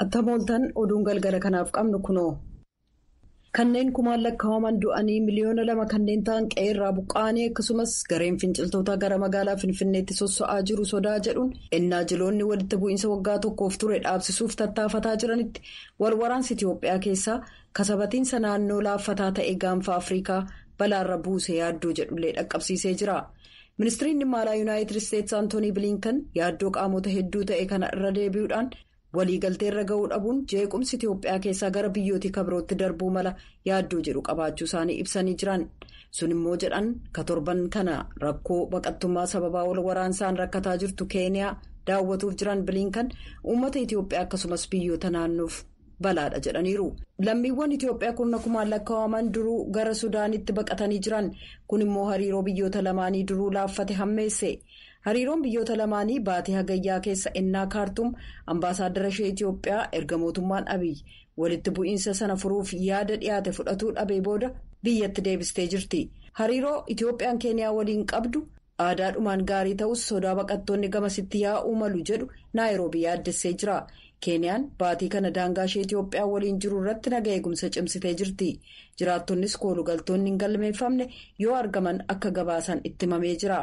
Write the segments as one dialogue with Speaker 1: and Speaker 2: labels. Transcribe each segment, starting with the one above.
Speaker 1: Attamooltan oduun galgala kanaaf qabnu kunoo. Kanneen kumaan lakkaa'aman du'anii miliyoona 2 kanneen ta'an qe'eerraa buqqa'anii akkasumas gareen finciltootaa gara magaalaa Finfinneetti sossa'aa jiru sodaa jedhuun ennaa jiloonni walitti bu'iinsa waggaa tokkoof ture dhaabsisuuf tattaafataa jiranitti walwaraansi Itiyoophiyaa keessaa kasabatiinsa naannoo laaffataa ta'e gaanfa Afrikaa balaarra buusee yaaddoo jedhullee dhaqqabsiisee jira. Ministiriin dhimma alaa Yuunaayitid Isteetsi Antoonii Bilinkan yaaddoo qaamota hedduu ta'e kana irra deebi'uudhaan waliigalteerra ga'uu dhabuun jeequmsi Itiyoophiyaa keessaa gara biyyootii kabirootti darbuu mala yaaddoo jedhu qabaachuu isaanii ibsanii jiran. Sun immoo jedhan ka torban kana rakkoo baqattummaa sababaa wal waraansaan rakkataa jirtu Keeniyaa daawwatuuf jiran Bilinkan uummata Itiyoophiyaa akkasumas biyyoota naannoof balaadha jedhaniiru. Lammiiwwan Itiyoophiyaa kurna kumaan lakkaa'aman duruu gara Sudaanitti baqatanii jiran kun immoo hariiroo biyyoota lamaanii duruu laaffate hammeesse. Hariiroon biyyoota lamaanii baatii hagayyaa keessa ennaa kaartuum ambaasaaddara ishee Itiyoophiyaa erga mootummaan Abiyyi walitti bu'iinsa sana furuuf yaada dhiyaate fudhatuu dhabee booda biyyatti deebistee jirti. Hariiroo Itiyoophiyaan Keeniyaa waliin qabdu aadaadhumaan gaarii ta'us sodaa baqattoonni gamasitti yaa'uu malu jedhu Naayiroobii yaaddessee jira. Keeniyaan baatii kana daangaa ishee Itiyoophiyaa waliin jiru irratti naga eegumsa cimsitee jirti. Jiraattonnis koolugaltoonni hin galmeeffamne yoo argaman akka gabaasan itti himamee jira.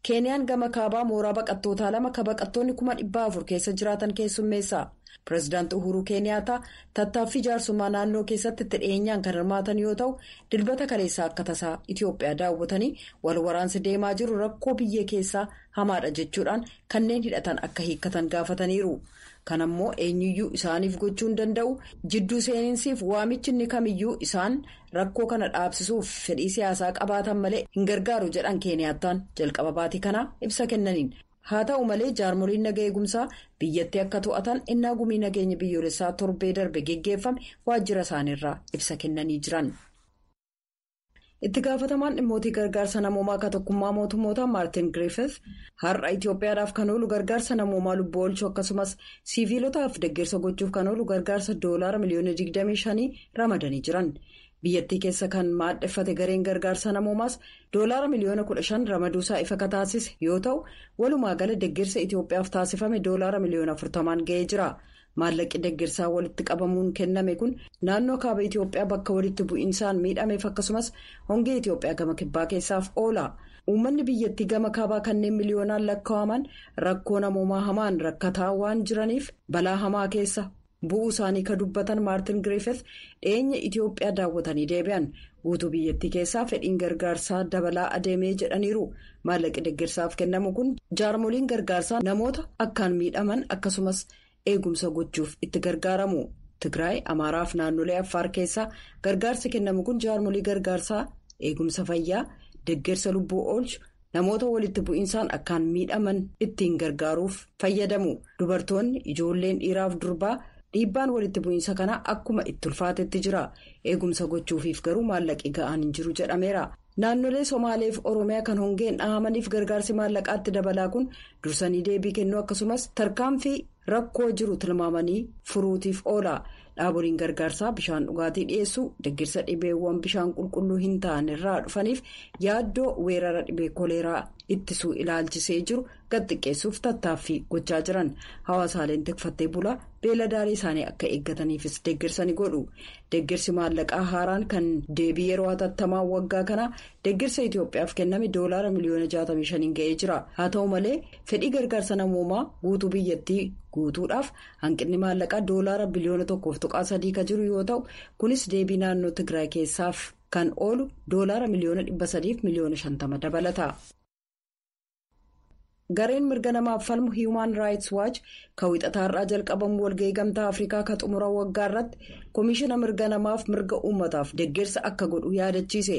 Speaker 1: Keeniyaan gama kaabaa mooraa baqattootaa 2 ka baqattoonni 400 keessa jiraatan keessummeessa. Pireezidaantii Uhuru Keeniyaataa tattaaffii jaarsummaa naannoo keessatti itti dhiyeenyaan kan hirmaatan yoo ta'u dilbata kaleessaa akka tasaa Itiyoophiyaa daawwatanii wal waraansi deemaa jiru rakkoo biyya keessaa hamaadha jechuudhaan kanneen hidhatan akka hiikkatan gaafataniiru. Kanammoo eenyuyyuu isaaniif gochuu hin danda'u jidduu seeninsiif waamichi inni kamiyyuu isaan rakkoo kana dhaabsisuuf fedhii siyaasaa qabaatan malee hin gargaaru jedhan Keeniyaattaan jalqaba baatii kanaa ibsa kennaniin. Haa ta'u malee jaarmoliin naga eegumsaa biyyatti akka to'atan innaa gumii nageenya biyyoolessaa torbee darbe geggeeffame waajjira isaaniirraa ibsa kennanii jiran. Itti gaafatamaan dhimmootii gargaarsa namoomaa akka tokkummaa mootummoota Maartin Griffith har'a Itiyoophiyaadhaaf kan oolu gargaarsa namoomaa lubbuu oolchuu akkasumas siiviilotaaf deeggarsa gochuuf kan oolu gargaarsa doolaara miliyoona 25 ramadanii jiran. Biyyattii keessa kan maadheffate gareen gargaarsa namoomaas doolaara miliyoona 15 ramaduusaa ifa ka taasise yoo ta'u walumaa gala deeggarsa Itiyoophiyaaf taasifame doolaara miliyoona 40 ga'ee jira. Maallaqi deeggarsaa walitti qabamuun kenname kun naannoo kaaba Itiyoophiyaa bakka walitti bu'iinsaan miidhameef akkasumas hongee Itiyoophiyaa gama kibbaa keessaaf oola. Uummanni biyyattii gama kaabaa kanneen miliyoonaan lakkaa'aman rakkoo namoomaa hamaan rakkataa waan jiraniif balaa hamaa keessa bu'uu isaanii ka dubbatan Maartin Griffith dhiyeenya Itiyoophiyaa daawwatanii deebi'an guutuu biyyattii keessaa fedhiin gargaarsaa dabalaa adeemee jedhaniiru. Maallaqi deeggarsaaf kennamu kun jaarmoliin gargaarsaa namoota akkaan miidhaman akkasumas eegumsa gochuuf itti gargaaramu. Tigraay, Amaaraa fi naannolee Affaar keessaa gargaarsi kennamu kun jaarmolii gargaarsaa eegumsa fayyaa, deeggarsa lubbuu oolchu, namoota walitti bu'iinsaan akkaan miidhaman ittiin gargaaruuf fayyadamu. Dubartoonni, ijoolleen dhiiraaf durbaa dhiibbaan walitti bu'iinsa kanaa akkuma itti ulfaatetti jira. Eegumsa gochuufiif garuu maallaqi ga'aan hin jiru jedhameera. Naannolee Somaalee fi Oromiyaa kan hongeen dhahamaniif gargaarsi maallaqaatti dabalaa kun dursanii deebii kennuu akkasumas tarkaanfii rakkoo jiru tilmaamanii furuutiif oola. Dhaaboliin gargaarsaa bishaan dhugaatii dhiyeessuu deeggarsa dhibeewwan bishaan qulqulluu hin taane irraa dhufaniif yaaddoo weerara dhibee koleeraa ittisuu ilaalchisee jiru gad xiqqeessuuf tattaaffii gochaa jiran. Hawaasaaleen tikfattee bulaa beeladaalee isaanii akka eeggataniifis deeggarsa ni godhu. Deeggarsi maallaqaa haaraan kan deebii yeroo hatattamaa waggaa kanaa deeggarsa Itiyoophiyaaf kenname doolaara miliyoona 65 ga'ee jira. Haa ta'u malee fedhii gargaarsa namoomaa guutuu biyyattii guutuudhaaf hanqinni maallaqaa doolaara biliyoona 1.3 ka jiru yoo ta'u kunis deebii naannoo Tigraay keessaaf kan oolu doolaara miliyoona 300 fi miliyoona 50 dabalata. Gareen mirga namaaf falmu Human Rights Watch ka wixataarraa jalqabamu walga'ii gamtaa Afrikaa ka xumura waggaa irratti koomishina mirga namaaf mirga uummataaf deeggarsa akka godhu yaadachiise.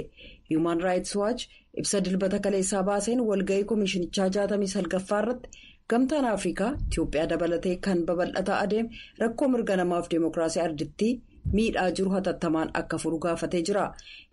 Speaker 1: Human Rights Watch ibsa dilbata kaleessaa baaseen walga'ii koomishinichaa 69ffaa irratti gamtaan Afrikaa Itiyoophiyaa dabalatee kan babal'ataa adeeme rakkoo mirga namaaf deemokiraasii ardittii miidhaa jiru hatattamaan akka furu gaafatee jira.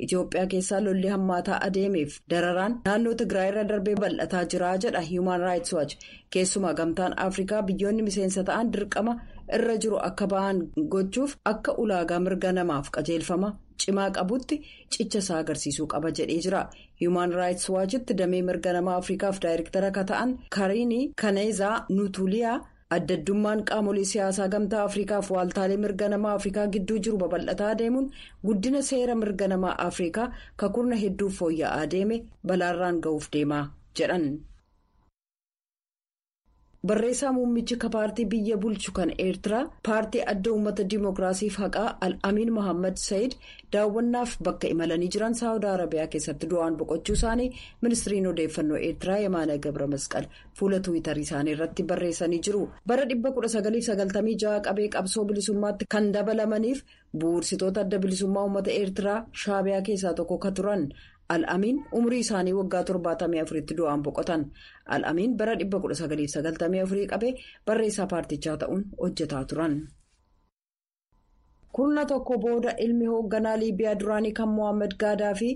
Speaker 1: Itiyoophiyaa keessaa lolli hammaataa adeemeef dararaan naannoo Tigraay irra darbee bal'ataa jira jedha Human Rights Watch. Keessumaa gamtaan Afrikaa biyyoonni miseensa ta'an dirqama irra jiru akka ba'an gochuuf akka ulaagaa mirga namaaf qajeelfama cimaa qabutti cicha isaa agarsiisuu qaba jedhee jira. Human Rights Watchitti damee mirga namaa Afrikaaf daayirektara akka ta'an Kariinii Kaneezaa Nutuliyaa addaddummaan qaamolee siyaasaa gamtaa Afriikaaf waaltaalee mirga namaa Afriikaa gidduu jiru babal'ataa deemuun guddina seera mirga namaa Afriikaa kurna hedduuf fooyya'aa deeme balaarraan ga'uuf deema jedhan. Barreessaa muummichi paartii biyya bulchu kan Eertiraa paartii adda uummata dimookiraasiif haqaa Al-Amiin Mohaammed Said daawwannaaf bakka imalanii jiran Saawud Arabiyaa keessatti du'aan boqochuu isaanii ministiriin odeeffannoo Eertiraa Yemaana Gabra Masqal fuula Tiwiitarii isaanii irratti barreessanii jiru. Bara 1996 qabee qabsoo bilisummaatti kan dabalamaniif bu'uursitoota adda bilisummaa uummata Eertiraa Shaabiyaa keessaa tokko ka turan. Al-Amiin umrii isaanii waggaa 74tti du'aan boqotan. Al-Amiin bara 1994 qabee barreessaa paartichaa ta'uun hojjetaa turan. Kurna tokko booda ilmi hoogganaa Liibiyaa duraanii kan Mohaammed Gaadaafi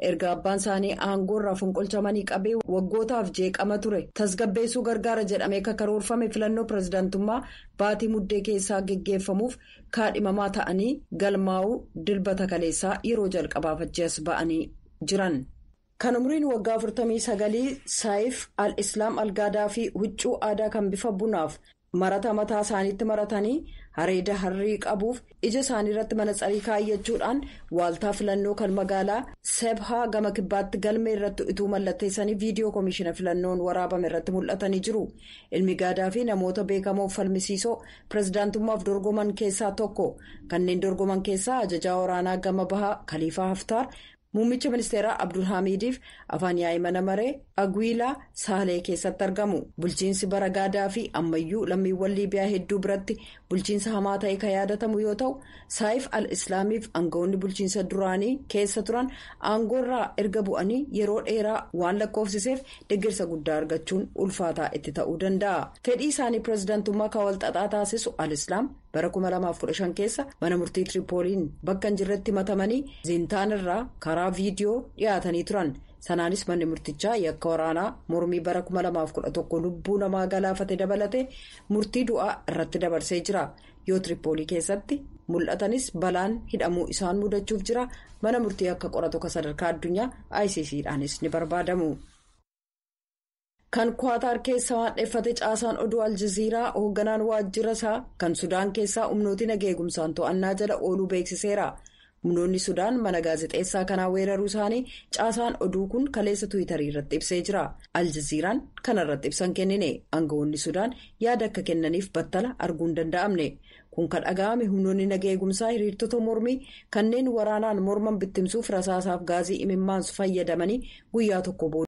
Speaker 1: erga abbaan isaanii aangoorraa fonqolchamanii qabee waggootaaf jeeqama ture tasgabbeessuu gargaara jedhamee karoorfame filannoo pirezidaantummaa baatii muddee keessaa geggeeffamuuf kaadhimamaa ta'anii galmaa'uu dilbata kaleessaa yeroo jalqabaaf achi ba'anii jiran. Kan umriin waggaa 49 Saayif Al-Islaam Al-Gaadaafi huccuu aadaa kan bifa bunaaf marata mataa isaaniitti maratanii hareeda harrii qabuuf ija isaanii irratti manatsarii kaayyachuudhaan waaltaa filannoo kan magaalaa Sebhaa gama kibbaatti galmee irratti utuu mallatteessanii viidiyoo koomishina filannoon waraabame irratti mul'atanii jiru. Ilmi Gaadaafi namoota beekamoo falmisiisoo pirezidaantummaaf dorgoman keessaa tokko. Kanneen dorgoman keessaa ajajaa waraanaa gama bahaa Khaliifaa Haftaar. Muummicha ministeeraa Abdul Hamidiif afaan yaa'ii mana maree Agwiilaa Saalee keessatti argamu. Bulchiinsi bara Gaadaafi ammayyuu lammiiwwan Liibiyaa hedduu biratti bulchiinsa hamaa ta'e kan yaadatamu yoo ta'u, Saayif Al-Islaamiif aangawoonni bulchiinsa duraanii keessa turan aangoorraa erga bu'anii yeroo dheeraa waan lakkoofsiseef deeggarsa guddaa argachuun ulfaataa itti ta'uu danda'a. Fedhii isaanii pirezidaantummaa kan walxaxaa taasisu Al-Islaam bara 2015 keessa mana murtii Tiripooliin bakka hin jirretti matamanii Zintaan irraa karaa viidiyoo dhiyaatanii turan. Sanaanis manni murtichaa yakka waraanaa mormii bara 2011 lubbuu namaa galaafate dabalate murtii du'aa irratti dabarsee jira. Yoo Tiripoolii keessatti mul'atanis balaan hidhamuu isaan mudachuuf jira. Mana murtii akka qoratu kan sadarkaa addunyaa ICC'dhaanis ni barbaadamu. Kan Kwaataar keessa maadheeffate caasaan oduu Aljaziiraa hoogganaan waajjira isaa kan Sudaan keessaa humnooti nageegumsaan to'annaa jala ooluu beeksiseera. Humnoonni Sudaan mana gaazexeessaa kanaa weeraruu isaanii caasaan oduu kun kaleessa Tiwiitarii irratti ibsee jira. Aljaziiraan kana irratti ibsan kennine aangawoonni Sudaan yaada akka kennaniif battala arguun danda'amne. Kun kan dhaga'ame humnoonni nageegumsaa hiriirtota mormii kanneen waraanaan morman bittimsuuf rasaasaaf gaazii imimmaansu fayyadamanii guyyaa tokko booda.